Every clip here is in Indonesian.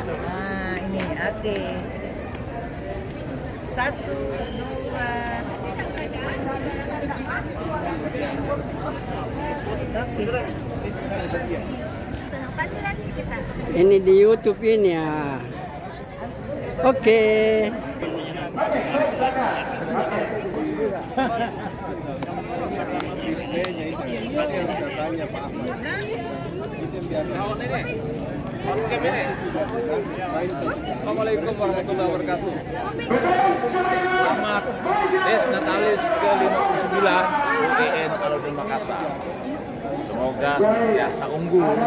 Nah, ini oke. 1, 2. Oke. Ini di YouTube ini ya. Oke. Assalamualaikum warahmatullahi wabarakatuh. Selamat Des Natalis ke-59 UIN Alauddin Makassar. Semoga senantiasa unggul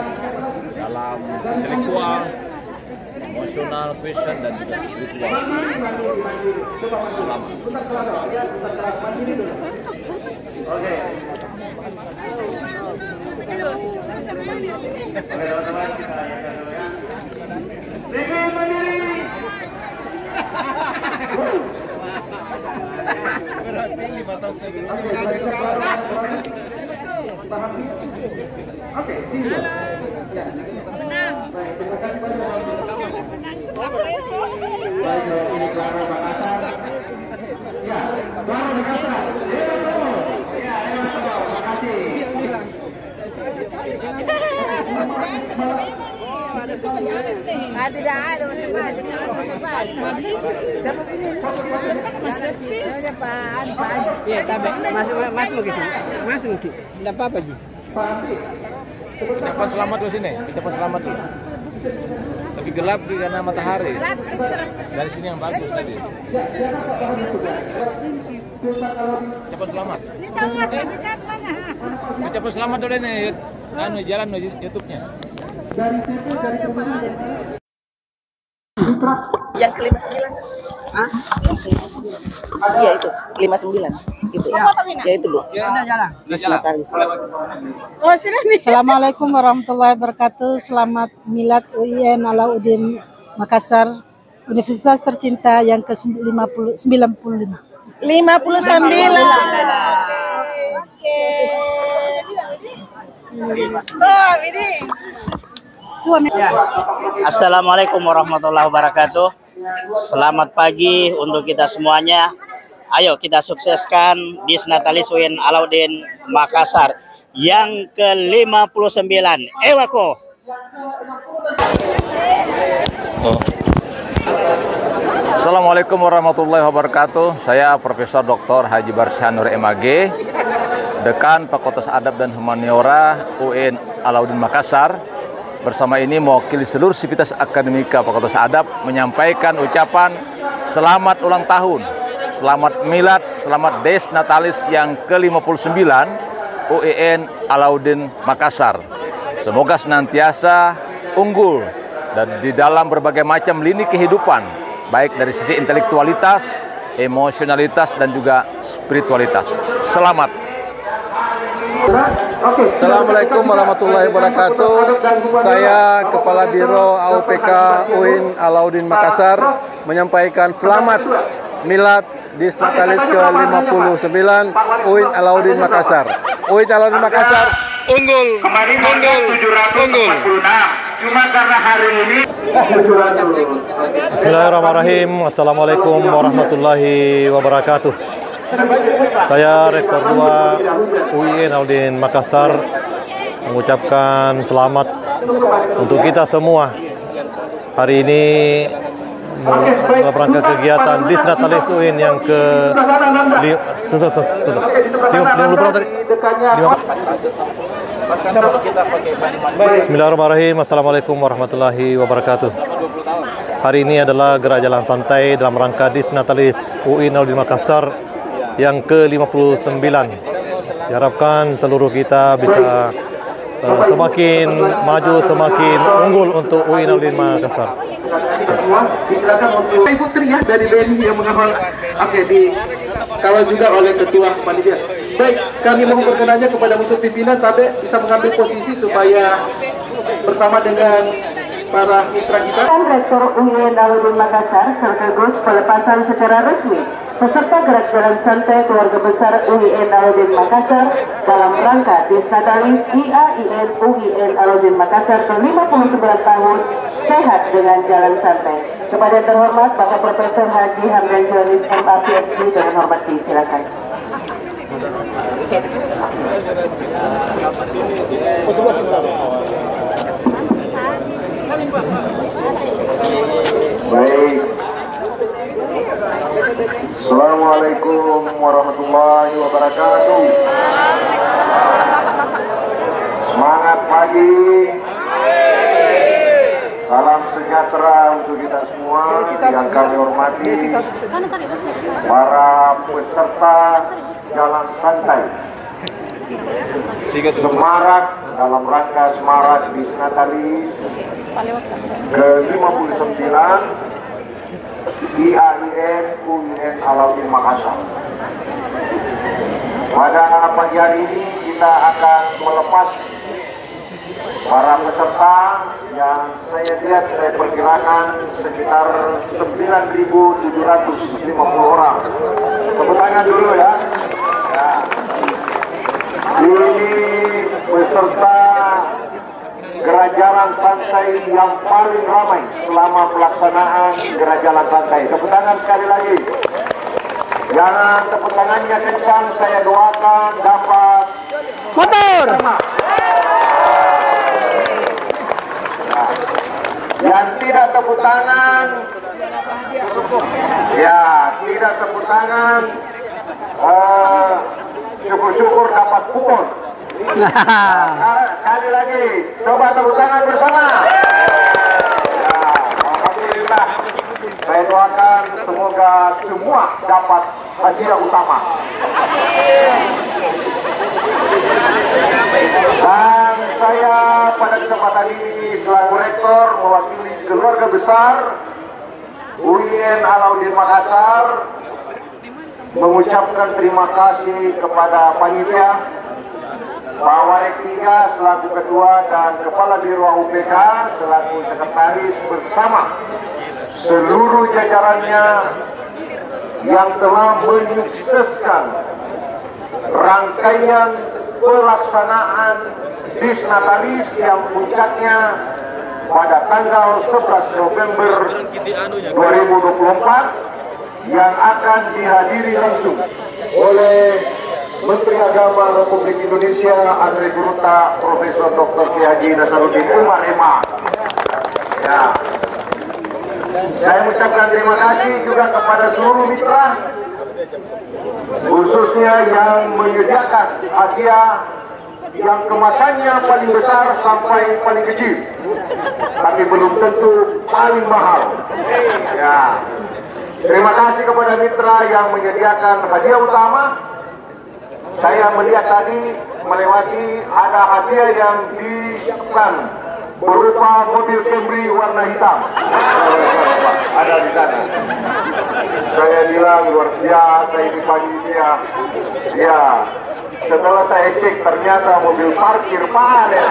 dalam intelektual, emosional, passion, dan juga spiritual. Selamat. Oke. Berarti 5 tahun sebelumnya tidak ada kawan. Oke, menang. Ini Clara Makassar. Ya, Clara Makassar. Ya, terima kasih. Tidak ada Iya, tapi masuk gitu. Masuk gitu. Enggak apa-apa, Ji. Ucapan selamat di sini, ucapan selamat dulu. Tapi gelap di karena matahari. Dari sini yang bagus tadi. Ucapan selamat. Ucapan selamat dulu nih. Anu jalan YouTube-nya. yang ke-59. Hah? Iya itu, 59. Itu. Ya itu, Bu. Jalan. Des Natalis. Assalamualaikum warahmatullahi wabarakatuh. Selamat Milad UIN Alauddin Makassar, Universitas tercinta yang ke-95. 59. Oh, ini. Assalamualaikum warahmatullahi wabarakatuh. Selamat pagi untuk kita semuanya. Ayo kita sukseskan Dis Natalis UIN Alauddin Makassar yang ke-59. Ewako. Assalamualaikum warahmatullahi wabarakatuh. Saya Profesor Dr. Haji Barsanur MAG, Dekan Fakultas Adab dan Humaniora UIN Alauddin Makassar. Bersama ini mewakili seluruh sivitas akademika Fakultas Adab menyampaikan ucapan selamat ulang tahun, selamat milad, selamat Des Natalis yang ke-59 UIN Alauddin Makassar. Semoga senantiasa unggul dan di dalam berbagai macam lini kehidupan, baik dari sisi intelektualitas, emosionalitas, dan juga spiritualitas. Selamat. Assalamualaikum warahmatullahi wabarakatuh. Saya Kepala Biro AUPK UIN Alauddin Makassar menyampaikan selamat milad Dis Natalis ke-59 UIN Alauddin Makassar. UIN Alauddin Makassar unggul. Kemarin unggul 746. Cuma karena hari ini Bismillahirrahmanirrahim. Assalamualaikum warahmatullahi wabarakatuh. Saya Rektor 2 UIN Alauddin Makassar mengucapkan selamat untuk kita semua. Hari ini dalam rangka kegiatan Dis Natalis UIN yang ke 50 tadi. Bismillahirrahmanirrahim. Assalamualaikum warahmatullahi wabarakatuh. Hari ini adalah gerak jalan santai dalam rangka Dis Natalis UIN Alauddin Makassar yang ke-59. Diharapkan seluruh kita bisa semakin maju, semakin unggul untuk UIN Alauddin Makassar. Ibu Tri ya dari BNI yang mengawal. Oke, kalau juga oleh ketua panitia. Baik, kami mohon berkenannya kepada unsur pimpinan tapi bisa mengambil posisi supaya bersama dengan para mitra kita. Rektor UIN Alauddin Makassar sekaligus pelepasan secara resmi peserta gerak jalan santai keluarga besar UIN Alauddin Makassar dalam rangka Disnatalis IAIN UIN Alauddin Makassar ke-59 tahun sehat dengan jalan santai. Kepada yang terhormat Bapak Profesor Haji Hamdan Jonis MA PhD dengan hormat disilakan. Baik. Assalamualaikum warahmatullahi wabarakatuh. Semangat pagi. Salam sejahtera untuk kita semua yang kami hormati, para peserta jalan santai Semarak dalam rangka Semarak Disnatalis ke-59 IAIN UIN Alauddin Makassar. Pada pagi hari ini kita akan melepas para peserta yang saya lihat, saya perkirakan sekitar 9.750 orang. Tepuk tangan dulu ya. Ini peserta gerajalan santai yang paling ramai selama pelaksanaan gerajalan santai. Tepuk tangan sekali lagi. Jangan tepuk tangannya kencang, saya doakan dapat motor. Yang tidak tepuk tangan, ya tidak tepuk tangan, syukur-syukur dapat kupon. Sekali lagi, coba tepuk tangan bersama. Ya, alhamdulillah. Saya doakan semoga semua dapat hadiah utama. Dan saya pada kesempatan ini selaku rektor mewakili keluarga besar UIN Alauddin Makassar mengucapkan terima kasih kepada panitia, Pak Warek 3 selaku ketua dan Kepala Biro UPK selaku sekretaris bersama seluruh jajarannya yang telah menyukseskan rangkaian pelaksanaan Disnatalis yang puncaknya pada tanggal 11 November 2024 yang akan dihadiri langsung oleh Menteri Agama Republik Indonesia Andri Guruta Profesor Dr. Kiai Haji Nasaruddin Umar MA. Ya. Saya mengucapkan terima kasih juga kepada seluruh mitra, khususnya yang menyediakan hadiah yang kemasannya paling besar sampai paling kecil, tapi belum tentu paling mahal. Ya. Terima kasih kepada mitra yang menyediakan hadiah utama. Saya melihat tadi melewati ada hadiah yang disiapkan berupa mobil Camry warna hitam. Ada di sana. Saya bilang luar biasa ini panitia. Ya, setelah saya cek ternyata mobil parkir panen.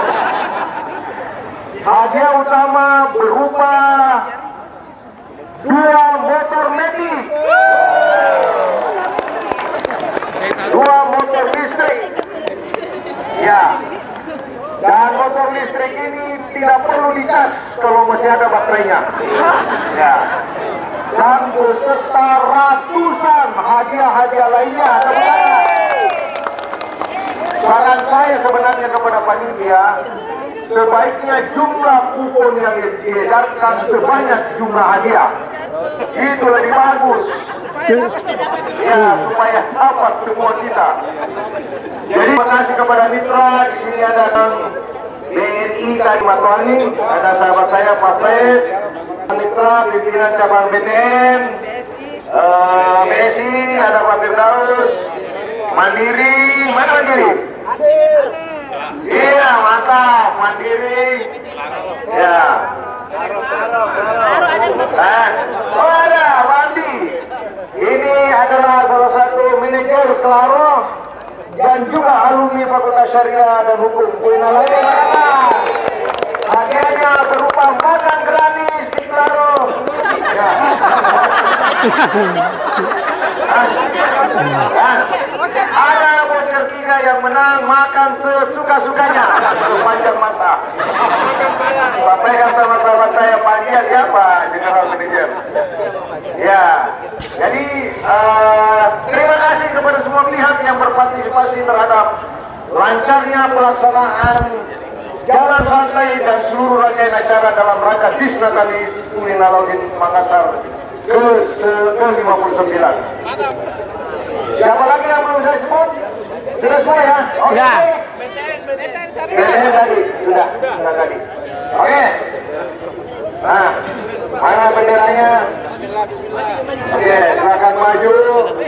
Hadiah utama berupa 2 motor metik, 2 motor listrik. Ya. Dan motor listrik ini tidak perlu dicas kalau masih ada baterainya. Ya. Dan beserta ratusan hadiah-hadiah lainnya. Saran saya sebenarnya kepada panitia, sebaiknya jumlah kupon yang diedarkan sebanyak jumlah hadiah. Itu lebih bagus. Ya, supaya dapat semua kita. Jadi terima kasih kepada mitra. Di sini ada BNI Kalimantan, ada sahabat saya Pak Fred, mitra pimpinan cabang BTN, BSI, ada Pak Firdaus, Mandiri, mana Mandiri? Iya, mantap, Mandiri. Ya. Oh ada, Wandi. Ini adalah salah satu manajer Klaro dan juga alumni Fakultas Syariah dan Hukum UIN. Hadiahnya berupa makan gratis di Klaro. Ya. Ada voucher 3 yang menang makan sesuka-sukanya sepanjang masa. Sampaikan sama-sama saya panitia siapa General Manager. Ya, jadi terima kasih kepada semua pihak yang berpartisipasi terhadap lancarnya pelaksanaan Jalan Santai dan seluruh rangkaian acara dalam rangka Disnatalis UIN Alauddin Makassar ke-59. Siapa lagi yang belum saya sebut? Sudah semua ya? Oke. Ya. Beten tadi, sudah tadi. Oke. Nah, mana benderanya? Oke, silakan maju.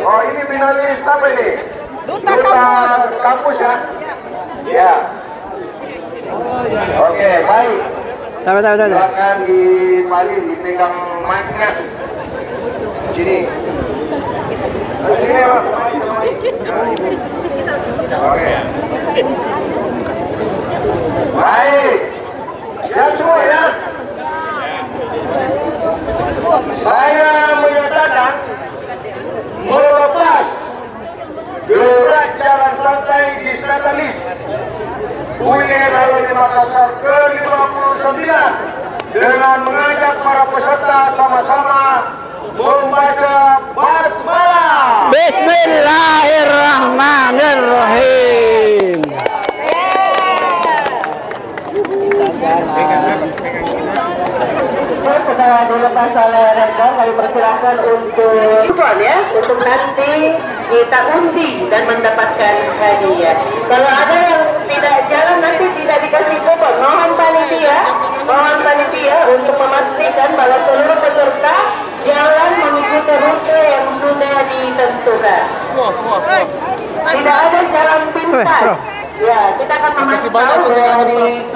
Oh, ini finalis apa ini? Duta kampus ya? Ya. Oke, baik. Silakan dipegang mic-nya. Sini. Sini, Pak. Oke. Baik. Siap semua ya? Saya menyatakan melepas gerak jalan santai Disnatalis UIN Alauddin Makassar ke-59 dengan mengajak para peserta sama-sama membaca basmalah. Bismillahirrahmanirrahim. Setelah dilepas oleh rektor, kami persilahkan untuk nanti kita undi dan mendapatkan hadiah. Kalau ada yang tidak jalan nanti tidak dikasih kupon. Mohon panitia untuk memastikan bahwa seluruh peserta jalan mengikuti rute yang sudah ditentukan. Tidak ada jalan pintas. Ya, kita akan memantau dari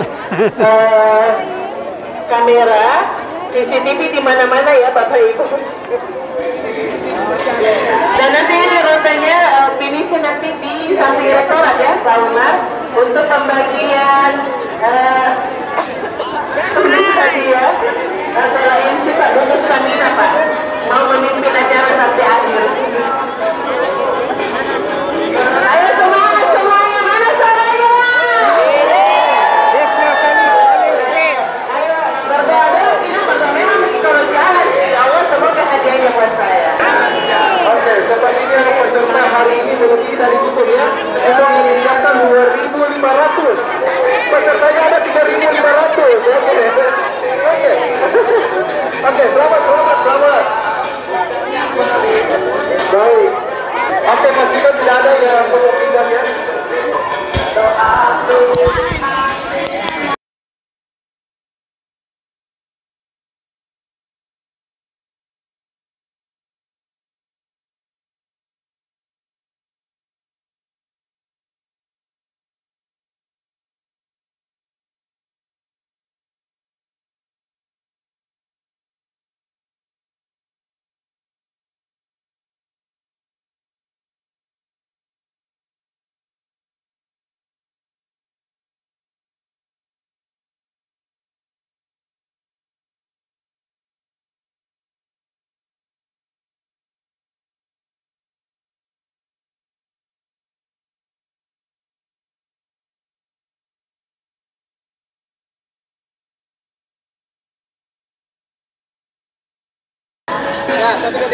kamera CCTV di mana-mana ya Bapak Ibu. Dan nanti ini rutenya finishnya nanti di samping rektorat ya Pak Umar untuk pembagian tadi ya adalah MC Pak Dono Stamina Pak mau memimpin acara sampai akhir. Ayo semuanya mana suaranya? Ayo berdoa kita memang kalau jalan ya Allah semoga hadiahnya buat saya. Oke, sepertinya peserta hari ini belum kita ditutup ya. Itu menyiapkan 2.500. Pesertanya ada 3.500. Oke, selamat. Baik. Oke, pastikan tidak ada yang perlu pindah ya.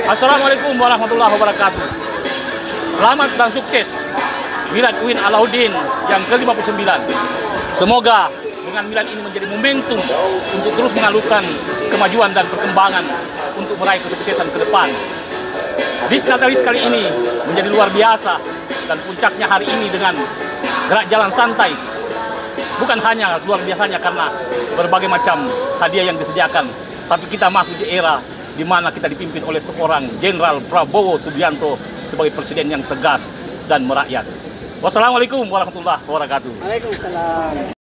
Assalamualaikum warahmatullahi wabarakatuh. Selamat dan sukses Milad UIN Alauddin yang ke-59. Semoga dengan milad ini menjadi momentum untuk terus mengalurkan kemajuan dan perkembangan untuk meraih kesuksesan ke depan. Disnatalis kali ini menjadi luar biasa dan puncaknya hari ini dengan gerak jalan santai. Bukan hanya luar biasanya karena berbagai macam hadiah yang disediakan, tapi kita masuk di era di mana kita dipimpin oleh seorang Jenderal Prabowo Subianto sebagai presiden yang tegas dan merakyat. Wassalamualaikum warahmatullahi wabarakatuh. Waalaikumsalam.